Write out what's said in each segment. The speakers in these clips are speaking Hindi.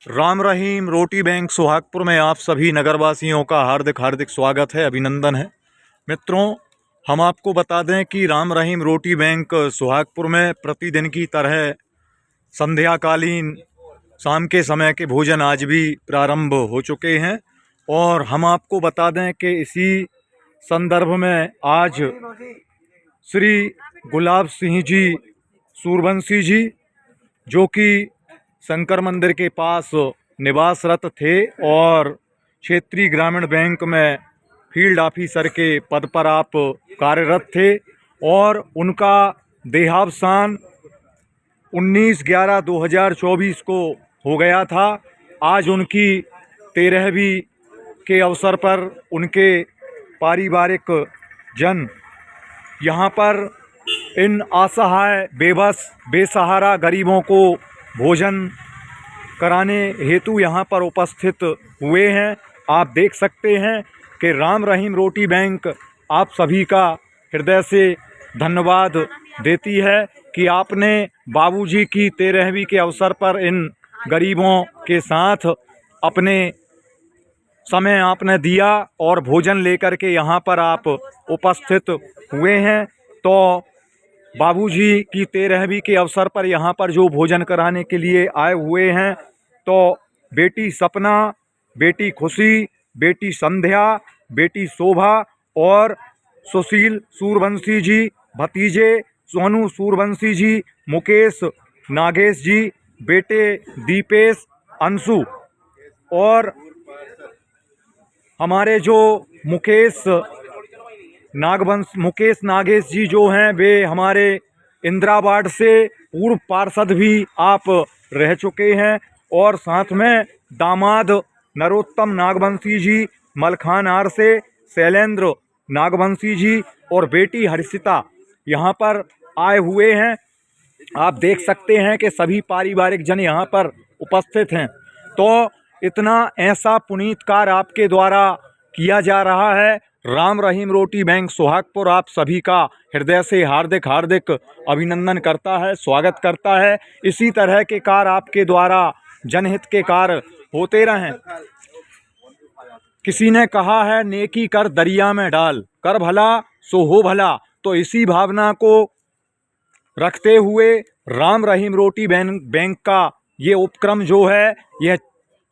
राम रहीम रोटी बैंक सुहागपुर में आप सभी नगरवासियों का हार्दिक हार्दिक स्वागत है, अभिनंदन है। मित्रों, हम आपको बता दें कि राम रहीम रोटी बैंक सुहागपुर में प्रतिदिन की तरह संध्याकालीन शाम के समय के भोजन आज भी प्रारंभ हो चुके हैं और हम आपको बता दें कि इसी संदर्भ में आज श्री गुलाब सिंह जी सूरवंशी जी, जो कि शंकर मंदिर के पास निवासरत थे और क्षेत्रीय ग्रामीण बैंक में फील्ड ऑफिसर के पद पर आप कार्यरत थे और उनका देहावसान 19/11/2024 को हो गया था। आज उनकी 13वीं के अवसर पर उनके पारिवारिक जन यहाँ पर इन असहाय बेबस बेसहारा गरीबों को भोजन कराने हेतु यहाँ पर उपस्थित हुए हैं। आप देख सकते हैं कि राम रहीम रोटी बैंक आप सभी का हृदय से धन्यवाद देती है कि आपने बाबूजी की 13वीं के अवसर पर इन गरीबों के साथ अपने समय आपने दिया और भोजन लेकर के यहाँ पर आप उपस्थित हुए हैं। तो बाबूजी की 13वीं के अवसर पर यहाँ पर जो भोजन कराने के लिए आए हुए हैं, तो बेटी सपना, बेटी खुशी, बेटी संध्या, बेटी शोभा और सुशील सूरवंशी जी, भतीजे सोनू सूरवंशी जी, मुकेश नागेश जी, बेटे दीपेश, अंशु और हमारे जो मुकेश नागेश जी जो हैं वे हमारे इंदिरा वार्ड से पूर्व पार्षद भी आप रह चुके हैं और साथ में दामाद नरोत्तम नागवंशी जी मलखानार से, शैलेंद्र नागवंशी जी और बेटी हर्षिता यहाँ पर आए हुए हैं। आप देख सकते हैं कि सभी पारिवारिक जन यहाँ पर उपस्थित हैं। तो इतना ऐसा पुनीत कार्य आपके द्वारा किया जा रहा है। राम रहीम रोटी बैंक सुहागपुर आप सभी का हृदय से हार्दिक हार्दिक अभिनंदन करता है, स्वागत करता है। इसी तरह के कार्य आपके द्वारा जनहित के कार्य होते रहें। किसी ने कहा है नेकी कर दरिया में डाल, कर भला सो हो भला। तो इसी भावना को रखते हुए राम रहीम रोटी बैंक का ये उपक्रम जो है यह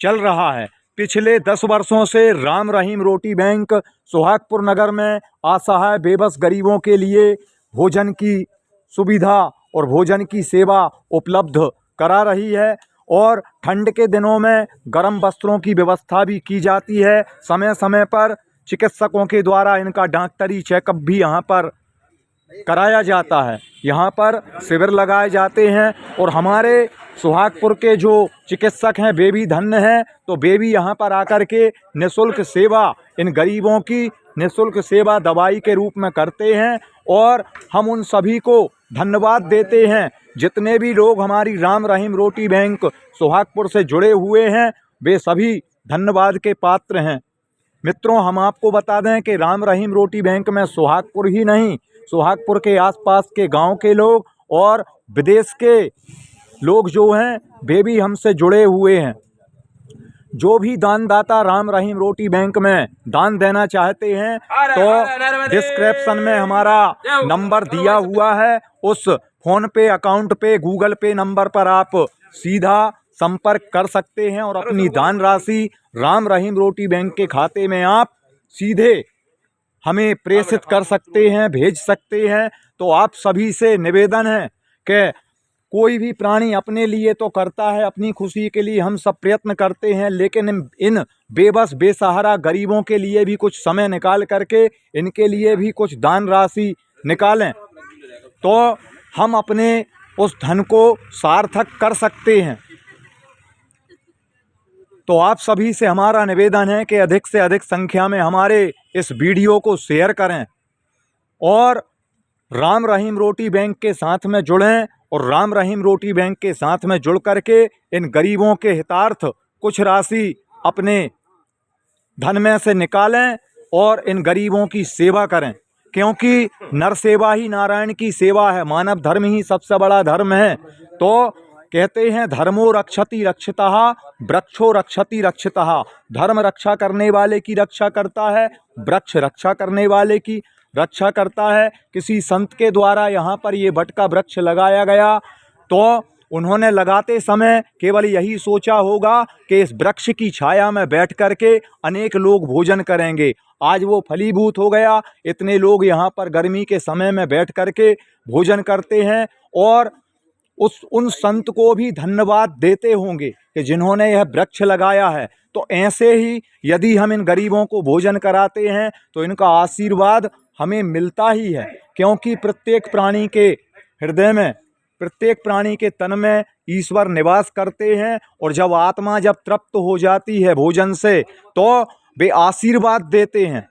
चल रहा है। पिछले 10 वर्षों से राम रहीम रोटी बैंक सुहागपुर नगर में असहाय बेबस गरीबों के लिए भोजन की सुविधा और भोजन की सेवा उपलब्ध करा रही है और ठंड के दिनों में गर्म वस्त्रों की व्यवस्था भी की जाती है। समय समय पर चिकित्सकों के द्वारा इनका डॉक्टरी चेकअप भी यहाँ पर कराया जाता है। यहाँ पर शिविर लगाए जाते हैं और हमारे सुहागपुर के जो चिकित्सक हैं वे भी धन्य हैं। तो वे भी यहाँ पर आकर के निःशुल्क सेवा इन गरीबों की निःशुल्क सेवा दवाई के रूप में करते हैं और हम उन सभी को धन्यवाद देते हैं। जितने भी लोग हमारी राम रहीम रोटी बैंक सुहागपुर से जुड़े हुए हैं वे सभी धन्यवाद के पात्र हैं। मित्रों, हम आपको बता दें कि राम रहीम रोटी बैंक में सुहागपुर ही नहीं, सुहागपुर के आसपास के गांव के लोग और विदेश के लोग जो हैं वे भी हमसे जुड़े हुए हैं। जो भी दानदाता राम रहीम रोटी बैंक में दान देना चाहते हैं तो डिस्क्रिप्शन में हमारा नंबर दिया हुआ है। उस फ़ोन पे, अकाउंट पे, गूगल पे नंबर पर आप सीधा संपर्क कर सकते हैं और अपनी दान राशि राम रहीम रोटी बैंक के खाते में आप सीधे हमें प्रेषित कर सकते हैं, भेज सकते हैं। तो आप सभी से निवेदन है कि कोई भी प्राणी अपने लिए तो करता है, अपनी खुशी के लिए हम सब प्रयत्न करते हैं, लेकिन इन बेबस बेसहारा गरीबों के लिए भी कुछ समय निकाल करके इनके लिए भी कुछ दान राशि निकालें तो हम अपने उस धन को सार्थक कर सकते हैं। तो आप सभी से हमारा निवेदन है कि अधिक से अधिक संख्या में हमारे इस वीडियो को शेयर करें और राम रहीम रोटी बैंक के साथ में जुड़ें और राम रहीम रोटी बैंक के साथ में जुड़ करके इन गरीबों के हितार्थ कुछ राशि अपने धन में से निकालें और इन गरीबों की सेवा करें, क्योंकि नर सेवा ही नारायण की सेवा है। मानव धर्म ही सबसे बड़ा धर्म है। तो कहते हैं धर्मो रक्षति रक्षितः, वृक्षो रक्षति रक्षितः। धर्म रक्षा करने वाले की रक्षा करता है, वृक्ष रक्षा करने वाले की रक्षा करता है। किसी संत के द्वारा यहाँ पर ये वट का वृक्ष लगाया गया, तो उन्होंने लगाते समय केवल यही सोचा होगा कि इस वृक्ष की छाया में बैठ करके अनेक लोग भोजन करेंगे। आज वो फलीभूत हो गया, इतने लोग यहाँ पर गर्मी के समय में बैठ करके भोजन करते हैं और उन संत को भी धन्यवाद देते होंगे कि जिन्होंने यह वृक्ष लगाया है। तो ऐसे ही यदि हम इन गरीबों को भोजन कराते हैं तो इनका आशीर्वाद हमें मिलता ही है, क्योंकि प्रत्येक प्राणी के हृदय में, प्रत्येक प्राणी के तन में ईश्वर निवास करते हैं और जब आत्मा जब तृप्त हो जाती है भोजन से तो वे आशीर्वाद देते हैं।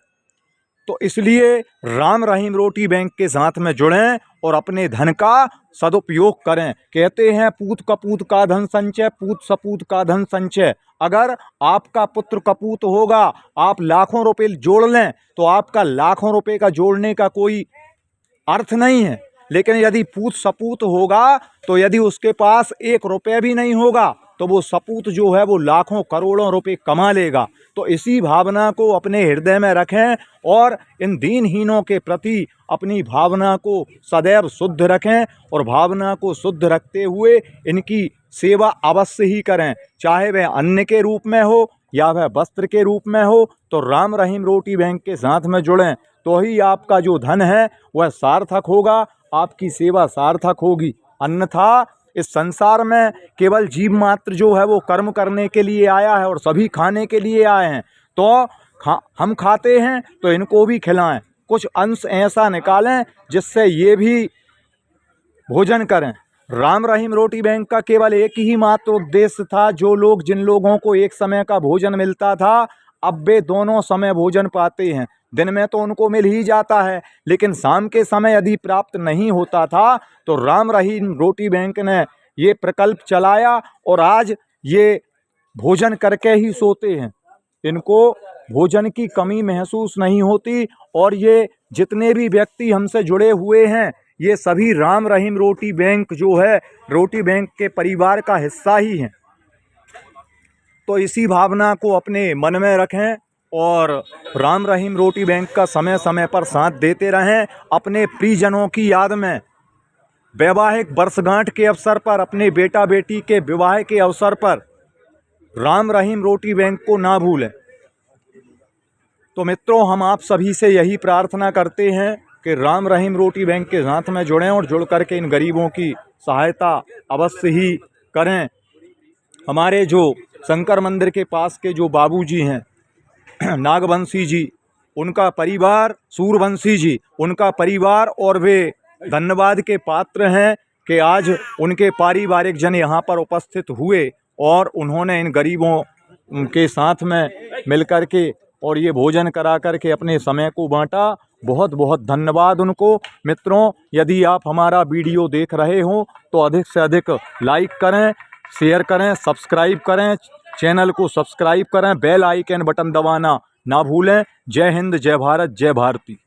तो इसलिए राम रहीम रोटी बैंक के साथ में जुड़ें और अपने धन का सदुपयोग करें। कहते हैं पूत कपूत का धन संचय, पूत सपूत का धन संचय। अगर आपका पुत्र कपूत होगा, आप लाखों रुपए जोड़ लें तो आपका लाखों रुपए का जोड़ने का कोई अर्थ नहीं है। लेकिन यदि पूत सपूत होगा तो यदि उसके पास 1 रुपये भी नहीं होगा तो वो सपूत जो है वो लाखों करोड़ों रुपए कमा लेगा। तो इसी भावना को अपने हृदय में रखें और इन दीनहीनों के प्रति अपनी भावना को सदैव शुद्ध रखें और भावना को शुद्ध रखते हुए इनकी सेवा अवश्य ही करें, चाहे वह अन्न के रूप में हो या वह वस्त्र के रूप में हो। तो राम रहीम रोटी बैंक के साथ में जुड़ें तो ही आपका जो धन है वह सार्थक होगा, आपकी सेवा सार्थक होगी। अन्यथा इस संसार में केवल जीव मात्र जो है वो कर्म करने के लिए आया है और सभी खाने के लिए आए हैं। तो हम खाते हैं तो इनको भी खिलाएं, कुछ अंश ऐसा निकालें जिससे ये भी भोजन करें। राम रहीम रोटी बैंक का केवल एक ही मात्र उद्देश्य था, जो लोग जिन लोगों को एक समय का भोजन मिलता था अब वे दोनों समय भोजन पाते हैं। दिन में तो उनको मिल ही जाता है, लेकिन शाम के समय यदि प्राप्त नहीं होता था तो राम रहीम रोटी बैंक ने ये प्रकल्प चलाया और आज ये भोजन करके ही सोते हैं। इनको भोजन की कमी महसूस नहीं होती और ये जितने भी व्यक्ति हमसे जुड़े हुए हैं ये सभी राम रहीम रोटी बैंक जो है रोटी बैंक के परिवार का हिस्सा ही हैं। तो इसी भावना को अपने मन में रखें और राम रहीम रोटी बैंक का समय समय पर साथ देते रहें। अपने प्रियजनों की याद में वैवाहिक वर्षगांठ के अवसर पर, अपने बेटा बेटी के विवाह के अवसर पर राम रहीम रोटी बैंक को ना भूलें। तो मित्रों, हम आप सभी से यही प्रार्थना करते हैं कि राम रहीम रोटी बैंक के साथ में जुड़ें और जुड़ करके इन गरीबों की सहायता अवश्य ही करें। हमारे जो शंकर मंदिर के पास के जो बाबूजी हैं नागवंशी जी, उनका परिवार, सूरवंशी जी, उनका परिवार और वे धन्यवाद के पात्र हैं कि आज उनके पारिवारिक जन यहाँ पर उपस्थित हुए और उन्होंने इन गरीबों के साथ में मिलकर के और ये भोजन करा करके अपने समय को बांटा। बहुत बहुत धन्यवाद उनको। मित्रों, यदि आप हमारा वीडियो देख रहे हो तो अधिक से अधिक लाइक करें, शेयर करें, सब्सक्राइब करें, चैनल को सब्सक्राइब करें, बेल आइकन बटन दबाना ना भूलें। जय हिंद, जय भारत, जय भारती।